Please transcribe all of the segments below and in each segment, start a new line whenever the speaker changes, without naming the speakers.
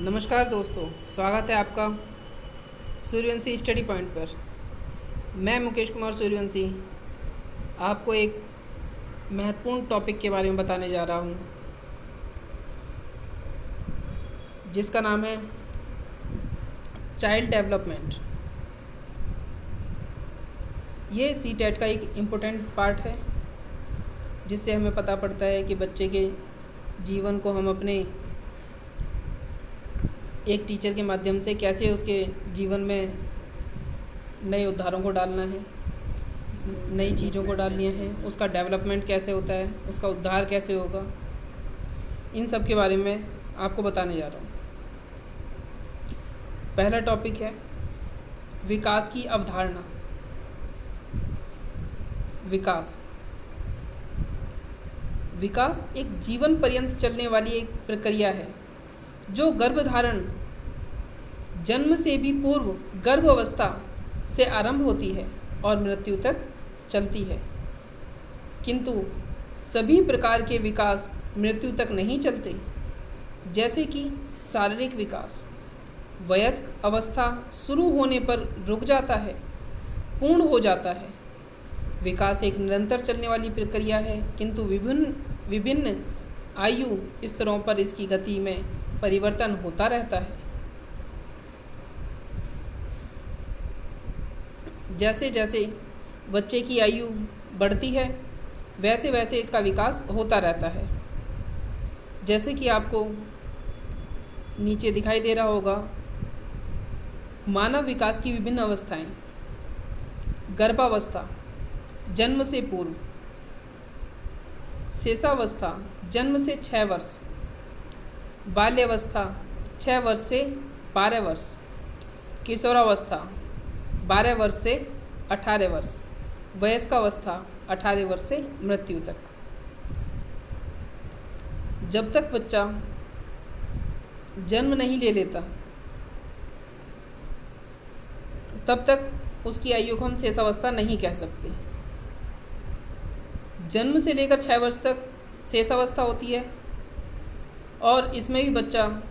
नमस्कार दोस्तों, स्वागत है आपका सूर्यवंशी स्टडी पॉइंट पर। मैं मुकेश कुमार सूर्यवंशी आपको एक महत्वपूर्ण टॉपिक के बारे में बताने जा रहा हूँ, जिसका नाम है चाइल्ड डेवलपमेंट। ये सीटेट का एक इम्पोर्टेंट पार्ट है, जिससे हमें पता पड़ता है कि बच्चे के जीवन को हम अपने एक टीचर के माध्यम से कैसे उसके जीवन में नए उद्धारों को डालना है, नई चीज़ों को डालनी है, उसका डेवलपमेंट कैसे होता है, उसका उद्धार कैसे होगा, इन सब के बारे में आपको बताने जा रहा हूँ। पहला टॉपिक है विकास की अवधारणा। विकास एक जीवन पर्यंत चलने वाली एक प्रक्रिया है, जो गर्भधारण जन्म से भी पूर्व गर्भावस्था से आरंभ होती है और मृत्यु तक चलती है। किंतु सभी प्रकार के विकास मृत्यु तक नहीं चलते। जैसे कि शारीरिक विकास वयस्क अवस्था शुरू होने पर रुक जाता है, पूर्ण हो जाता है। विकास एक निरंतर चलने वाली प्रक्रिया है, किंतु विभिन्न आयु स्तरों पर इसकी गति में परिवर्तन होता रहता है। जैसे जैसे बच्चे की आयु बढ़ती है, वैसे वैसे इसका विकास होता रहता है। जैसे कि आपको नीचे दिखाई दे रहा होगा, मानव विकास की विभिन्न अवस्थाएं। गर्भावस्था जन्म से पूर्व, शेषावस्था जन्म से 6 वर्ष, बाल्यावस्था 6 वर्ष से 12 वर्ष, किशोरावस्था 12 वर्ष से 18 वर्ष, वयस्कावस्था 18 वर्ष से मृत्यु तक। जब तक बच्चा जन्म नहीं ले लेता, तब तक उसकी आयु को हम शेषावस्था नहीं कह सकते। जन्म से लेकर 6 वर्ष तक शेषावस्था होती है, और इसमें भी बच्चा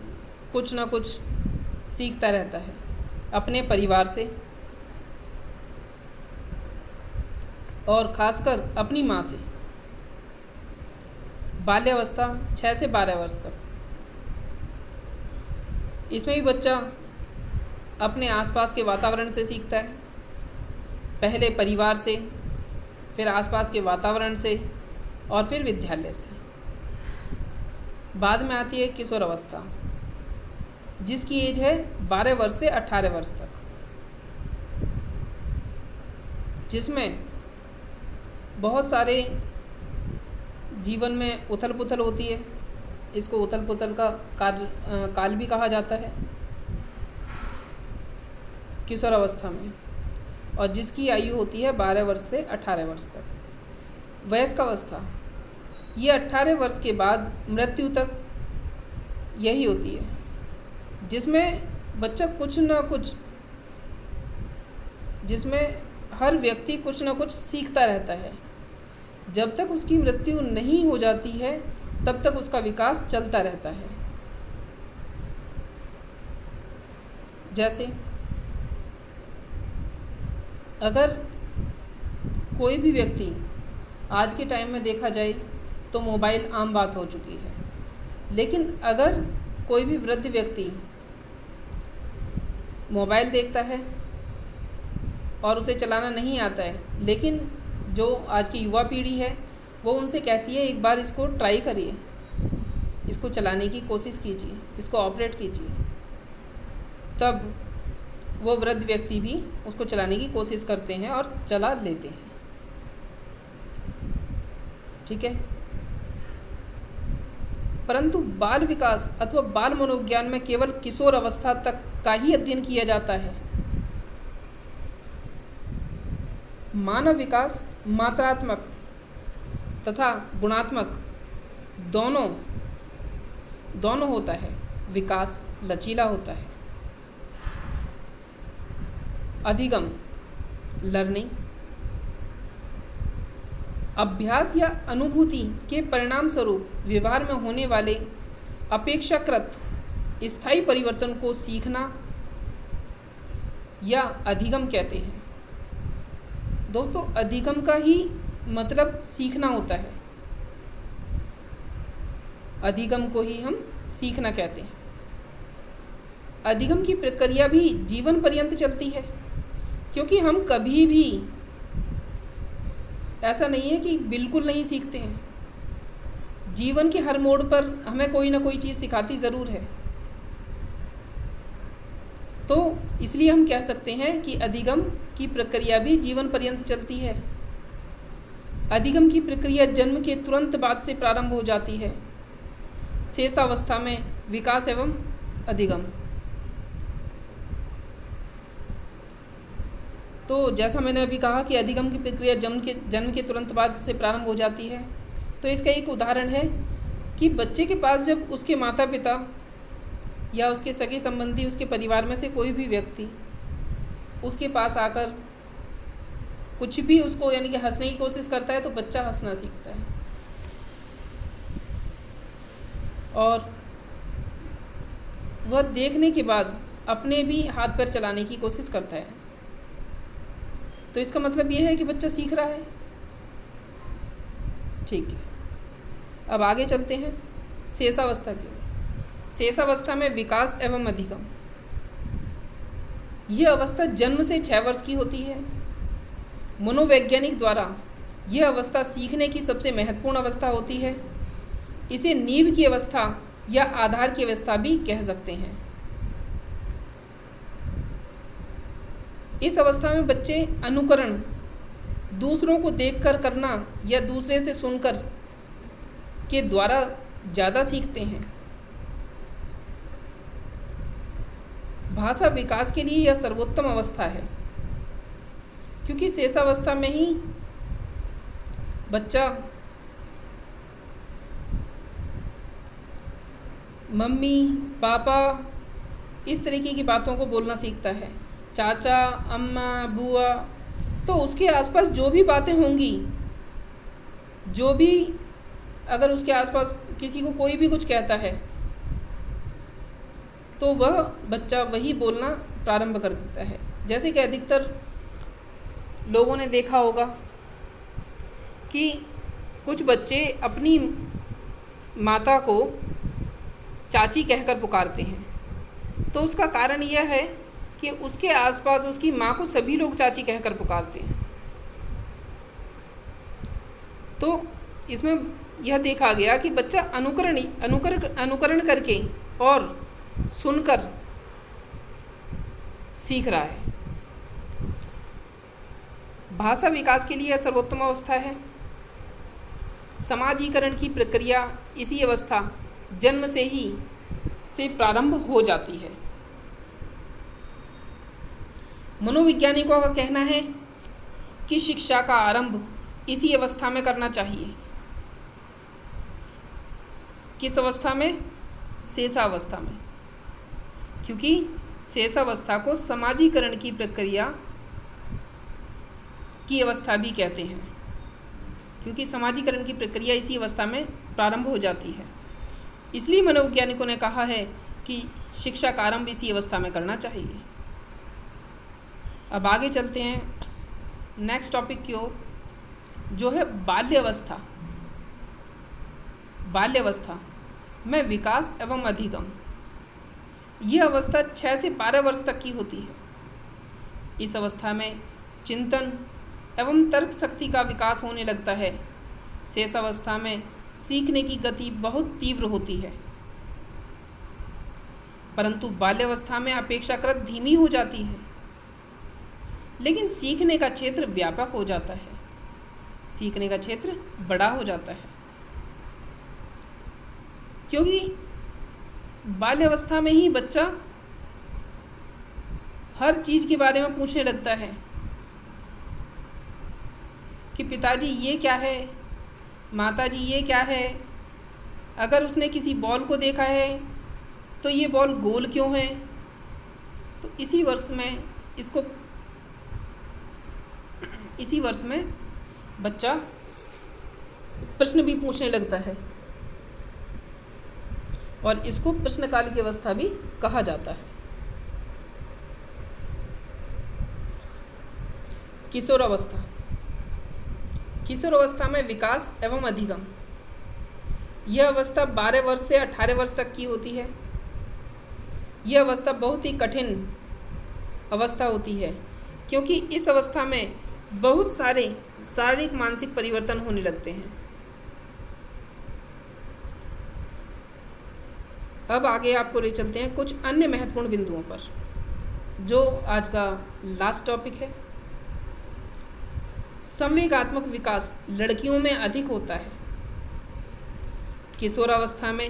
कुछ ना कुछ सीखता रहता है अपने परिवार से, और ख़ासकर अपनी माँ से। बाल्यावस्था 6 से 12 वर्ष तक, इसमें भी बच्चा अपने आसपास के वातावरण से सीखता है। पहले परिवार से, फिर आसपास के वातावरण से, और फिर विद्यालय से। बाद में आती है किशोर अवस्था, जिसकी एज है 12 वर्ष से 18 वर्ष तक, जिसमें बहुत सारे जीवन में उथल पुथल होती है। इसको उथल पुथल का काल भी कहा जाता है किशोर अवस्था में, और जिसकी आयु होती है 12 वर्ष से 18 वर्ष तक। वयस्क अवस्था ये 18 वर्ष के बाद मृत्यु तक यही होती है, जिसमें बच्चा जिसमें हर व्यक्ति कुछ ना कुछ सीखता रहता है। जब तक उसकी मृत्यु नहीं हो जाती है, तब तक उसका विकास चलता रहता है। जैसे अगर कोई भी व्यक्ति, आज के टाइम में देखा जाए तो मोबाइल आम बात हो चुकी है, लेकिन अगर कोई भी वृद्ध व्यक्ति मोबाइल देखता है और उसे चलाना नहीं आता है, लेकिन जो आज की युवा पीढ़ी है वो उनसे कहती है एक बार इसको ट्राई करिए, इसको चलाने की कोशिश कीजिए, इसको ऑपरेट कीजिए, तब वो वृद्ध व्यक्ति भी उसको चलाने की कोशिश करते हैं और चला लेते हैं। ठीक है। परंतु बाल विकास अथवा बाल मनोविज्ञान में केवल किशोर अवस्था तक का ही अध्ययन किया जाता है। मानव विकास मात्रात्मक तथा गुणात्मक दोनों होता है। विकास लचीला होता है। अधिगम लर्निंग अभ्यास या अनुभूति के परिणाम स्वरूप व्यवहार में होने वाले अपेक्षाकृत स्थायी परिवर्तन को सीखना या अधिगम कहते हैं। दोस्तों, अधिगम का ही मतलब सीखना होता है। अधिगम को ही हम सीखना कहते हैं। अधिगम की प्रक्रिया भी जीवन पर्यंत चलती है, क्योंकि हम कभी भी ऐसा नहीं है कि बिल्कुल नहीं सीखते हैं। जीवन के हर मोड़ पर हमें कोई ना कोई चीज़ सिखाती ज़रूर है। तो इसलिए हम कह सकते हैं कि अधिगम की प्रक्रिया भी जीवन पर्यंत चलती है। अधिगम की प्रक्रिया जन्म के तुरंत बाद से प्रारंभ हो जाती है। शेषावस्था में विकास एवं अधिगम। तो जैसा मैंने अभी कहा कि अधिगम की प्रक्रिया जन्म के तुरंत बाद से प्रारंभ हो जाती है, तो इसका एक उदाहरण है कि बच्चे के पास जब उसके माता पिता या उसके सगे संबंधी, उसके परिवार में से कोई भी व्यक्ति उसके पास आकर कुछ भी उसको यानी कि हंसने की कोशिश करता है, तो बच्चा हंसना सीखता है और वह देखने के बाद अपने भी हाथ पैर चलाने की कोशिश करता है। तो इसका मतलब यह है कि बच्चा सीख रहा है। ठीक है, अब आगे चलते हैं शेषावस्था की। शेषावस्था में विकास एवं अधिगम। यह अवस्था जन्म से 6 वर्ष की होती है। मनोवैज्ञानिक द्वारा यह अवस्था सीखने की सबसे महत्वपूर्ण अवस्था होती है। इसे नींव की अवस्था या आधार की अवस्था भी कह सकते हैं। इस अवस्था में बच्चे अनुकरण, दूसरों को देखकर करना या दूसरे से सुनकर के द्वारा ज़्यादा सीखते हैं। भाषा विकास के लिए यह सर्वोत्तम अवस्था है, क्योंकि शेषावस्था में ही बच्चा मम्मी, पापा इस तरीके की बातों को बोलना सीखता है। चाचा, अम्मा, बुआ, तो उसके आसपास जो भी बातें होंगी, जो भी अगर उसके आसपास किसी को कोई भी कुछ कहता है, तो वह बच्चा वही बोलना प्रारंभ कर देता है। जैसे कि अधिकतर लोगों ने देखा होगा कि कुछ बच्चे अपनी माता को चाची कहकर पुकारते हैं। तो उसका कारण यह है कि उसके आसपास उसकी माँ को सभी लोग चाची कहकर पुकारते हैं। तो इसमें यह देखा गया कि बच्चा अनुकरण करके और सुनकर सीख रहा है। भाषा विकास के लिए यह सर्वोत्तम अवस्था है। समाजीकरण की प्रक्रिया इसी अवस्था जन्म से प्रारंभ हो जाती है। मनोवैज्ञानिकों का कहना है कि शिक्षा का आरंभ इसी अवस्था में करना चाहिए। किस अवस्था में? शेषावस्था में, क्योंकि शेषावस्था को समाजीकरण की प्रक्रिया की अवस्था भी कहते हैं, क्योंकि समाजीकरण की प्रक्रिया इसी अवस्था में प्रारंभ हो जाती है। इसलिए मनोवैज्ञानिकों ने कहा है कि शिक्षा का आरंभ इसी अवस्था में करना चाहिए। अब आगे चलते हैं नेक्स्ट टॉपिक की ओर, जो है बाल्यावस्था। बाल्यावस्था में विकास एवं अधिगम। यह अवस्था 6 से 12 वर्ष तक की होती है। इस अवस्था में चिंतन एवं तर्क शक्ति का विकास होने लगता है। शेष अवस्था में सीखने की गति बहुत तीव्र होती है, परंतु बाल्यावस्था में अपेक्षाकृत धीमी हो जाती है। लेकिन सीखने का क्षेत्र व्यापक हो जाता है, सीखने का क्षेत्र बड़ा हो जाता है, क्योंकि बाल्यावस्था में ही बच्चा हर चीज़ के बारे में पूछने लगता है कि पिताजी ये क्या है, माताजी ये क्या है। अगर उसने किसी बॉल को देखा है तो ये बॉल गोल क्यों है। तो इसी वर्ष में बच्चा प्रश्न भी पूछने लगता है। और इसको प्रश्नकाल की अवस्था भी कहा जाता है। किशोरावस्था। किशोरावस्था में विकास एवं अधिगम। यह अवस्था 12 वर्ष से 18 वर्ष तक की होती है। यह अवस्था बहुत ही कठिन अवस्था होती है, क्योंकि इस अवस्था में बहुत सारे शारीरिक मानसिक परिवर्तन होने लगते हैं। अब आगे आपको ले चलते हैं कुछ अन्य महत्वपूर्ण बिंदुओं पर, जो आज का लास्ट टॉपिक है। संवेगात्मक विकास लड़कियों में अधिक होता है। किशोरावस्था में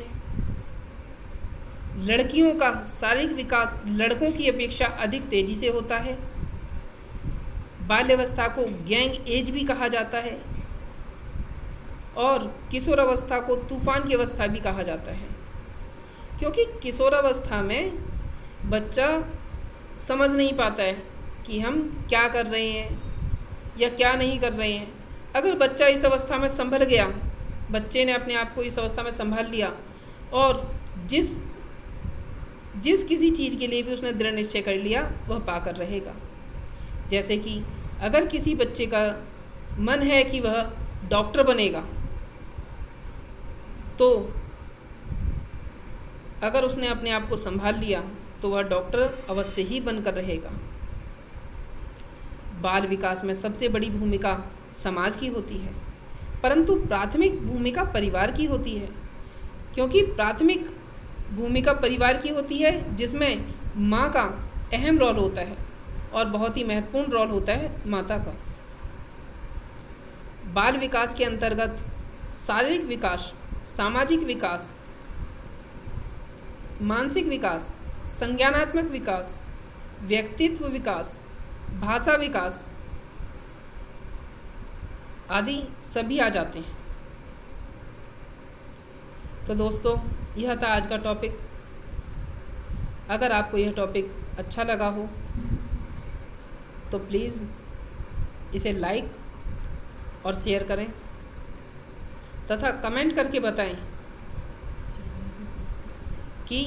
लड़कियों का शारीरिक विकास लड़कों की अपेक्षा अधिक तेजी से होता है। बाल्यावस्था को गैंग एज भी कहा जाता है और किशोरावस्था को तूफान की अवस्था भी कहा जाता है, क्योंकि किशोरावस्था में बच्चा समझ नहीं पाता है कि हम क्या कर रहे हैं या क्या नहीं कर रहे हैं। अगर बच्चा इस अवस्था में संभल गया, बच्चे ने अपने आप को इस अवस्था में संभाल लिया और जिस किसी चीज़ के लिए भी उसने दृढ़ निश्चय कर लिया वह पाकर रहेगा। जैसे कि अगर किसी बच्चे का मन है कि वह डॉक्टर बनेगा, तो अगर उसने अपने आप को संभाल लिया तो वह डॉक्टर अवश्य ही बनकर रहेगा। बाल विकास में सबसे बड़ी भूमिका समाज की होती है, परंतु प्राथमिक भूमिका परिवार की होती है, क्योंकि प्राथमिक भूमिका परिवार की होती है, जिसमें माँ का अहम रोल होता है और बहुत ही महत्वपूर्ण रोल होता है माता का। बाल विकास के अंतर्गत शारीरिक विकास, सामाजिक विकास, मानसिक विकास, संज्ञानात्मक विकास, व्यक्तित्व विकास, भाषा विकास आदि सभी आ जाते हैं। तो दोस्तों, यह था आज का टॉपिक। अगर आपको यह टॉपिक अच्छा लगा हो तो प्लीज़ इसे लाइक और शेयर करें तथा कमेंट करके बताएं कि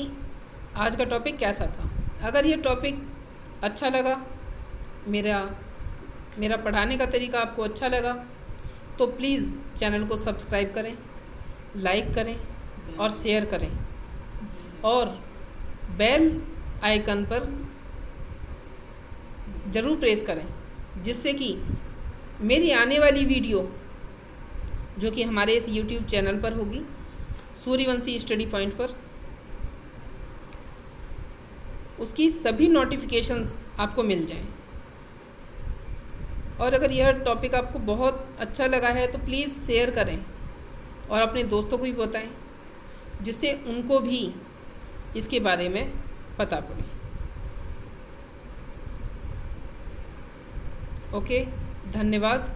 आज का टॉपिक कैसा था। अगर यह टॉपिक अच्छा लगा, मेरा पढ़ाने का तरीका आपको अच्छा लगा, तो प्लीज़ चैनल को सब्सक्राइब करें, लाइक करें और शेयर करें और बेल आइकन पर ज़रूर प्रेस करें, जिससे कि मेरी आने वाली वीडियो, जो कि हमारे इस YouTube चैनल पर होगी, सूर्यवंशी स्टडी पॉइंट पर, उसकी सभी नोटिफिकेशंस आपको मिल जाएं। और अगर यह टॉपिक आपको बहुत अच्छा लगा है तो प्लीज़ शेयर करें और अपने दोस्तों को भी बताएं, जिससे उनको भी इसके बारे में पता पड़े। ओके, धन्यवाद।